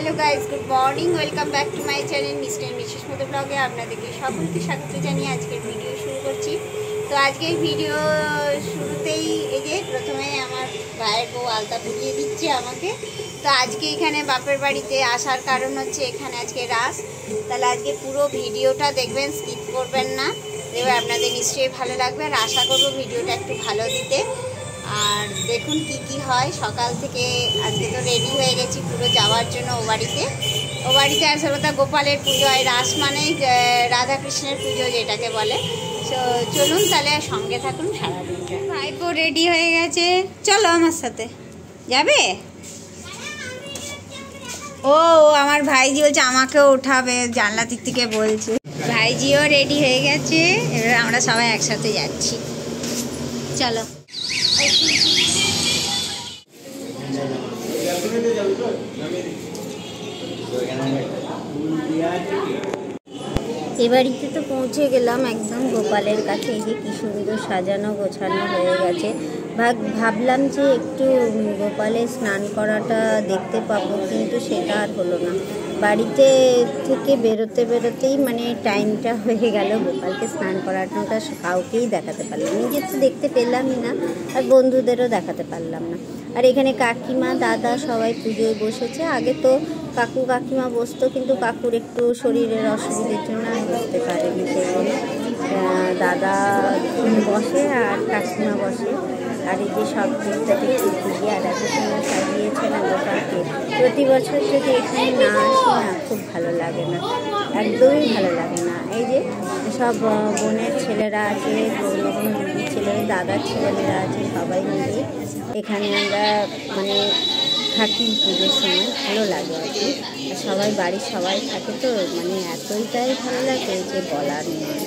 Hello guys good morning welcome back to my channel Mr and Mrs Moto Blogger আপনাদেরকে সকলকে স্বাগত জানিয়ে আজকের ভিডিও শুরু করছি। তো আজকের ভিডিও শুরুতেই এই যে প্রথমে আমার ভাইয়ের বউ আলতা পরিয়ে দিচ্ছে আমাকে। তো আজকে এখানে বাপের বাড়িতে আসার কারণ হচ্ছে এখানে আজকে রাস, তাহলে আজকে পুরো ভিডিওটা দেখবেন, স্কিপ করবেন না, এবার আপনাদের নিশ্চয়ই ভালো লাগবে। আর আশা করবো ভিডিওটা একটু ভালো দিতে। আর দেখুন কি কি হয় সকাল থেকে। আজকে তো রেডি হয়ে গেছি পুরো যাওয়ার জন্য ও বাড়িতে আসলে কথা গোপালের পুজো হয়, রাস মানে রাধাকৃষ্ণের পুজো যেটাকে বলে। তো চলুন তাহলে সঙ্গে থাকুন সারাদিনটা। ভাইপো রেডি হয়ে গেছে, চলো আমার সাথে যাবে। ও আমার ভাইজি বলছে আমাকেও উঠাবে, জানলা দিক থেকে বলছে। ভাইজিও রেডি হয়ে গেছে, এবার আমরা সবাই একসাথে যাচ্ছি, চলো। এ বাড়িতে তো পৌঁছে গেলাম একদম গোপালের কাছে। এই যে কি সুন্দর সাজানো গোছানো হয়ে গেছে। ভাবলাম যে একটু গোপালের স্নান করাটা দেখতে পাবো, কিন্তু সেটা আর হলো না। বাড়িতে থেকে বেরোতেই মানে টাইমটা হয়ে গেল। গোপালকে স্নান করানোটা কাউকেই দেখাতে পারলাম, নিজের তো দেখতে পেলামই না, আর বন্ধুদেরও দেখাতে পারলাম না। আর এখানে কাকিমা দাদা সবাই পুজোয় বসেছে। আগে তো কাকু কাকিমা বসতো, কিন্তু কাকুর একটু শরীরের অসুবিধার জন্য আর বসতে পারেনি, সেই জন্য দাদা বসে আর কাকিমা বসে। আর এই যে সব দিকটাতে খুঁজে আর এত সময় সাজিয়েছে না গোপালকে। প্রতি বছর যদি এখানে না আসি না, খুব ভালো লাগে না, একদমই ভালো লাগে না। এই যে সব বোনের ছেলেরা আছে, দিদির ছেলেরা, দাদার ছেলেমেয়েরা আছে, সবাই মিলে এখানে আমরা মানে থাকি পুজোর সময়, ভালো লাগে আর কি। আর সবাই বাড়ির সবাই থাকে তো মানে এতটাই ভালো লাগে যে বলার নয়।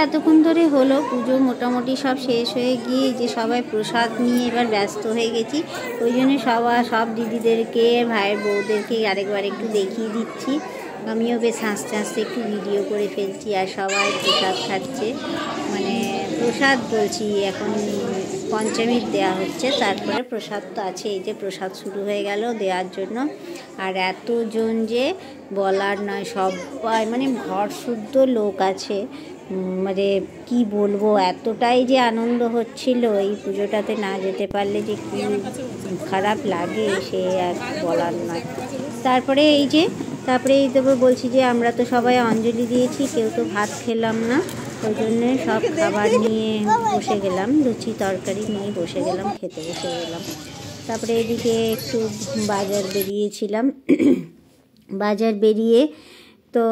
এতক্ষণ ধরে হলো, পুজো মোটামুটি সব শেষ হয়ে গিয়ে যে সবাই প্রসাদ নিয়ে এবার ব্যস্ত হয়ে গেছি। ওই জন্য সব দিদিদেরকে, ভাইয়ের বউদেরকে আরেকবার একটু দেখিয়ে দিচ্ছি। আমিও বেশ হাসতে হাসতে একটু ভিডিও করে ফেলছি। আর সবাই প্রসাদ খাচ্ছে, মানে প্রসাদ বলছি, এখন পঞ্চমীর দেওয়া হচ্ছে, তারপরে প্রসাদ তো আছে। এই যে প্রসাদ শুরু হয়ে গেল দেওয়ার জন্য। আর এতজন যে বলার নয়, সবাই মানে ঘর শুদ্ধ লোক আছে, মানে কি বলবো, এতটাই যে আনন্দ হচ্ছিল এই পুজোটাতে না যেতে পারলে যে কি খারাপ লাগে সে আর বলার নয়। তারপরে এই তো বলছি যে আমরা তো সবাই অঞ্জলি দিয়েছি, কেউ তো ভাত খেলাম না, ওই জন্যে সব খাবার নিয়ে বসে গেলাম, লুচি তরকারি নিয়ে বসে গেলাম, খেতে বসে গেলাম। তারপরে এদিকে একটু বাজার বেরিয়েছিলাম, বাজার বেরিয়ে তো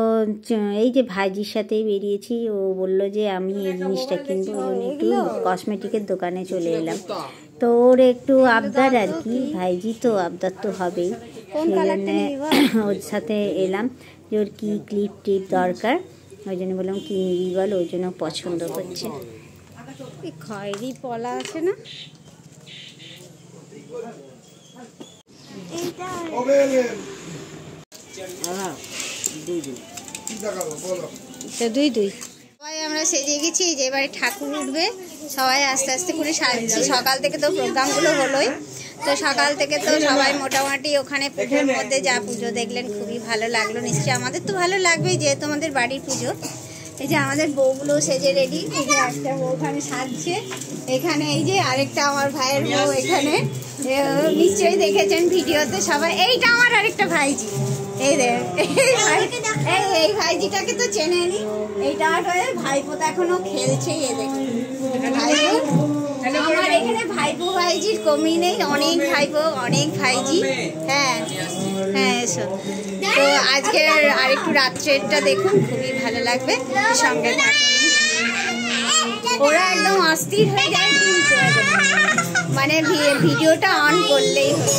এই যে ভাইজির সাথেই বেরিয়েছি। ও বললো যে আমি এই জিনিসটা কিনবো, ওই জন্য একটু কসমেটিকের দোকানে চলে এলাম। তো ওর একটু আবদার আর কি, ভাইজি তো আবদার তো হবেই, সেই জন্যে ওর সাথে এলাম যে ওর কী ক্লিপ টিপ দরকার, ওই জন্য বললাম কী নিবি বল, ওই জন্য পছন্দ করছে। এই খয়েরি পলা আছে না, দুই সবাই আমরা সেজে গেছি, যে এবারে ঠাকুর উঠবে, সবাই আস্তে আস্তে করে সাজছি। সকাল থেকে তো প্রোগ্রামগুলো হলোই, তো সকাল থেকে তো সবাই মোটামুটি ওখানে পুজোর মধ্যে যা পুজো দেখলেন খুবই ভালো লাগলো। নিশ্চয়ই আমাদের তো ভালো লাগবেই, যেহেতু আমাদের বাড়ির পুজো। এই যে আমাদের বউগুলো সেজে রেডি, এই যে একটা বউ ওখানে সাজছে, এখানে এই যে আরেকটা আমার ভাইয়ের বউ এখানে, নিশ্চয়ই দেখেছেন ভিডিওতে সবাই। এইটা আমার আরেকটা ভাইজি, এই দেখ এই ভাইজিটাকে তো চেনেনি, এইটা ভাইপো তো এখনো খেলছে। এই দেখুন আমার এখানে ভাইপো ভাইজির কমি নেই, অনেক ভাইপো অনেক ভাইজি। হ্যাঁ হ্যাঁ, এসো। তো আজকের আরেকটু রাত্রেরটা দেখুন, খুবই ভালো লাগবে, সঙ্গে থাকুন। ওরা একদম অস্থির হয়ে যায়, কিন্তু মানে ভিডিওটা অন করলেই হলো।